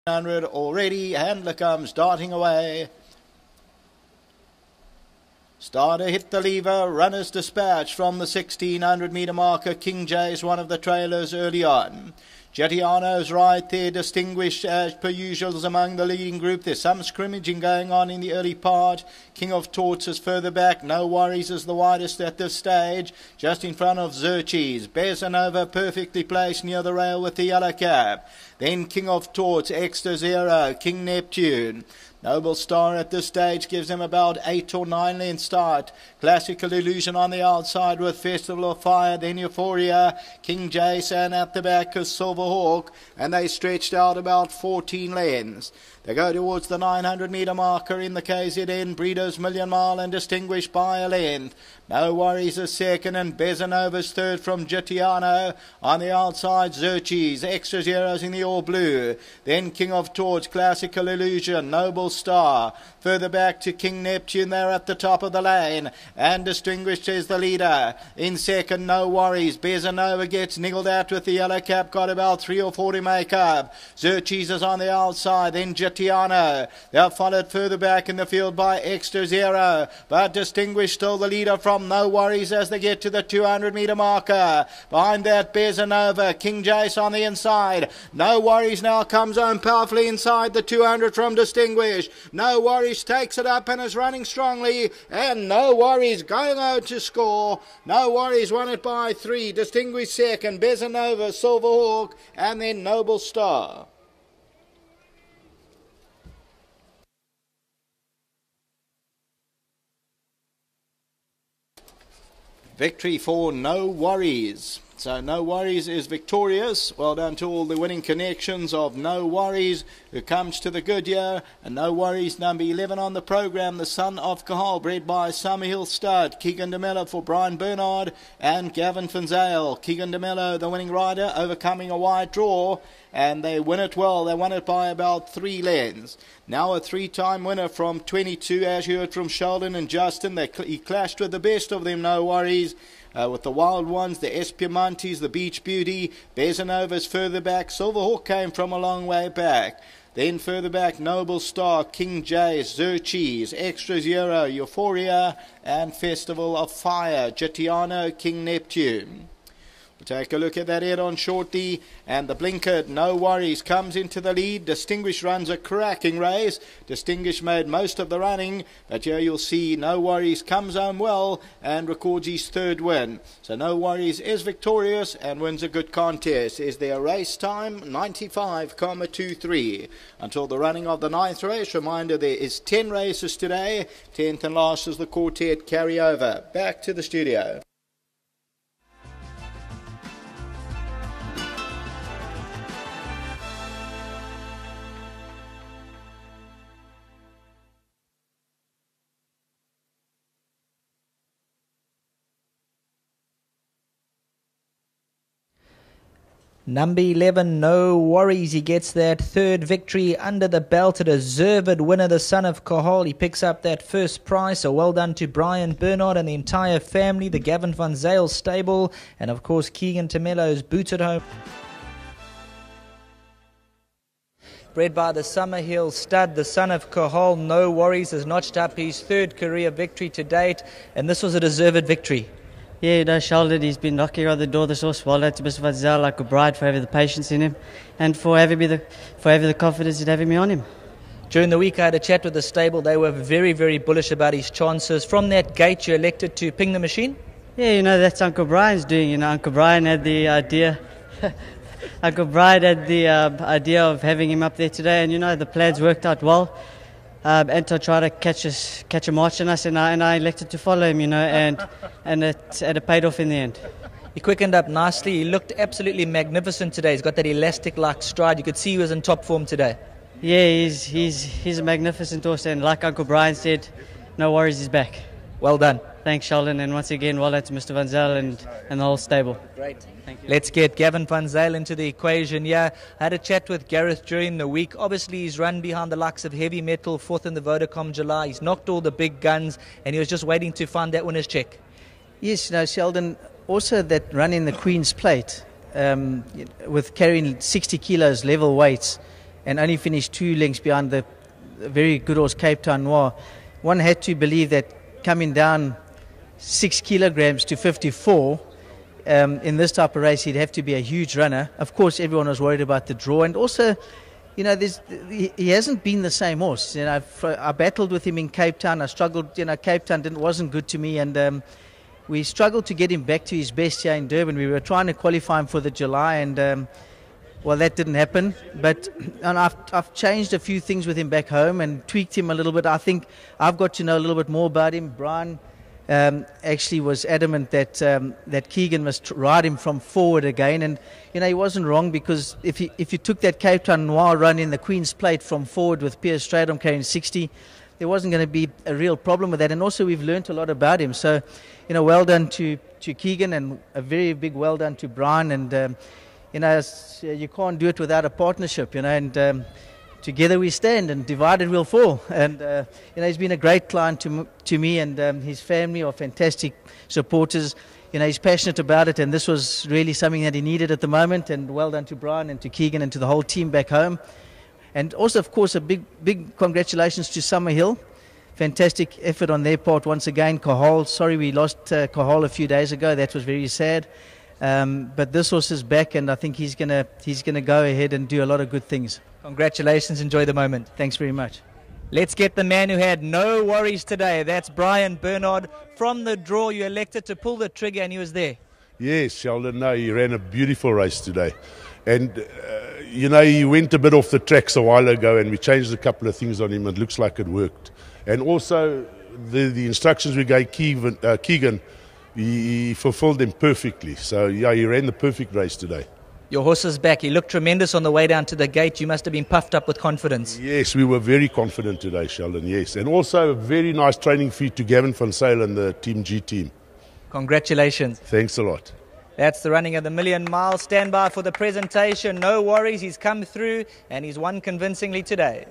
100 already. Handler comes darting away. Starter hit the lever. Runners dispatched from the 1600 metre marker. King Jay's one of the trailers early on. Jettiano's right there, distinguished as per usual among the leading group. There's some scrimmaging going on in the early part. King of Torts is further back. No Worries is the widest at this stage, just in front of Zerchis. BEZRIN perfectly placed near the rail with the yellow cap. Then King of Torts, Extra Zero, King Neptune. Noble Star at this stage gives him about 8 or 9 lengths start. Classical Illusion on the outside with Festival of Fire, then Euphoria. King Jason at the back is Silver Hawk, and they stretched out about 14 lengths. They go towards the 900 metre marker in the KZN. Breeders Million Mile and distinguished by a length. No Worries is second, and BEZANOVA's third from Jettiano. On the outside, Zerchis, Extra Zeros in the all blue. Then King of Torch, Classical Illusion, Noble Star. Further back to King Neptune, they're at the top of the lane. And distinguished is the leader. In second, No Worries. BEZRIN gets niggled out with the yellow cap, got about 3 or 4 to make up. Zerchis is on the outside, then Jettiano. They're followed further back in the field by Extra Zero, but distinguished still the leader from No Worries as they get to the 200 metre marker. Behind that, BEZRIN, King Jace on the inside. No Worries now comes home powerfully inside the 200 from distinguished. No Worries takes it up and is running strongly, and No Worries going out to score. No Worries won it by 3. Distinguished second, BEZRIN, Silver Hawk, and then Noble Star. Victory for No Worries. So No Worries is victorious. Well done to all the winning connections of No Worries, who comes to the good year. And No Worries number 11 on the program, the son of KAHAL, bred by Summerhill stud. Keegan DeMello for Brian Bernard and Gavin Finzale. Keegan DeMello, the winning rider, overcoming a wide draw. And they win it well. They won it by about 3 lengths. Now a 3-time winner from 22, as you heard from Sheldon and Justin. He clashed with the best of them, No Worries. With the Wild Ones, the Espiomontes, the Beach Beauty. BEZRIN's further back. Silver Hawk came from a long way back. Then further back, Noble Star, King Jace, Zerchis, Extra Zero, Euphoria, and Festival of Fire. Jettiano, King Neptune. We'll take a look at that head-on shortly. And the blinkered No Worries comes into the lead. Distinguished runs a cracking race. Distinguished made most of the running, but here you'll see No Worries comes home well and records his 3rd win. So No Worries is victorious and wins a good contest. Is their race time 95,23 until the running of the 9th race. Reminder, there is 10 races today. 10th and last is the quartet carryover. Back to the studio. Number 11, No Worries. He gets that 3rd victory under the belt. A deserved winner, the son of KAHAL. He picks up that first prize. So well done to Brian Bernard and the entire family, the Gavin Van Zyl stable, and of course Keegan DeMello's booted home. Bred by the Summerhill stud, the son of KAHAL, No Worries, has notched up his 3rd career victory to date, and this was a deserved victory. Yeah, you know, Sheldon, he's been knocking on the door this horse. Well done to Mr. Van Zyl, like a bride, for having the patience in him and for having the confidence in having me on him. During the week I had a chat with the stable. They were very, very bullish about his chances. From that gate you elected to ping the machine? Yeah, you know, that's Uncle Brian's doing. You know, Uncle Brian had the idea Uncle Brian had the idea of having him up there today, and you know, the plans worked out well. Anton tried to catch a march on us, and I elected to follow him, you know, and it paid off in the end. He quickened up nicely. He looked absolutely magnificent today. He's got that elastic-like stride. You could see he was in top form today. Yeah, he's a magnificent horse, and like Uncle Brian said, No Worries, he's back. Well done. Thanks, Sheldon, and once again, well done to Mr. Van Zyl and the whole stable. Great. Thank you. Let's get Gavin Van Zyl into the equation. Yeah, I had a chat with Gareth during the week. Obviously, he's run behind the likes of Heavy Metal, 4th in the Vodacom July. He's knocked all the big guns, and he was just waiting to find that winner's check. Yes, you know, Sheldon, also that run in the Queen's Plate, with carrying 60 kilos level weights, and only finished 2 lengths behind the very good horse Cape Town Noir. One had to believe that coming down 6 kilograms to 54 in this type of race, he'd have to be a huge runner. Of course, everyone was worried about the draw, and also, you know, he hasn't been the same horse. You know, I battled with him in Cape Town. I struggled. You know, Cape Town wasn't good to me, and we struggled to get him back to his best here in Durban. We were trying to qualify him for the July, and well, that didn't happen. But and I've changed a few things with him back home and tweaked him a little bit. I think I've got to know a little bit more about him. Brian actually was adamant that Keegan must ride him from forward again, and you know, he wasn't wrong, because if you took that Cape Town Noir run in the Queen's Plate from forward with Piers Stradom carrying 60, there wasn't going to be a real problem with that. And also, we've learnt a lot about him. So, you know, well done to Keegan, and a very big well done to Brian. And you know, you can't do it without a partnership, you know, and together we stand, and divided we'll fall. And you know, he's been a great client to me, and his family are fantastic supporters. You know, he's passionate about it, and this was really something that he needed at the moment. And well done to Brian and to Keegan and to the whole team back home. And also, of course, a big congratulations to Summerhill. Fantastic effort on their part once again. KAHAL, sorry we lost KAHAL a few days ago. That was very sad. But this horse is back, and I think he's gonna go ahead and do a lot of good things. Congratulations, enjoy the moment. Thanks very much. Let's get the man who had no worries today. That's Brian Bernard. From the draw, you elected to pull the trigger, and he was there. Yes, Sheldon, no, he ran a beautiful race today. And, you know, he went a bit off the tracks a while ago, and we changed a couple of things on him. It looks like it worked. And also, the instructions we gave Keegan, he fulfilled them perfectly. So, yeah, he ran the perfect race today. Your horse is back. He looked tremendous on the way down to the gate. You must have been puffed up with confidence. Yes, we were very confident today, Sheldon, yes. And also a very nice training feat to Gavin van Zyl and the Team G team. Congratulations. Thanks a lot. That's the running of the Million Mile. Stand by for the presentation. No worries, he's come through and he's won convincingly today.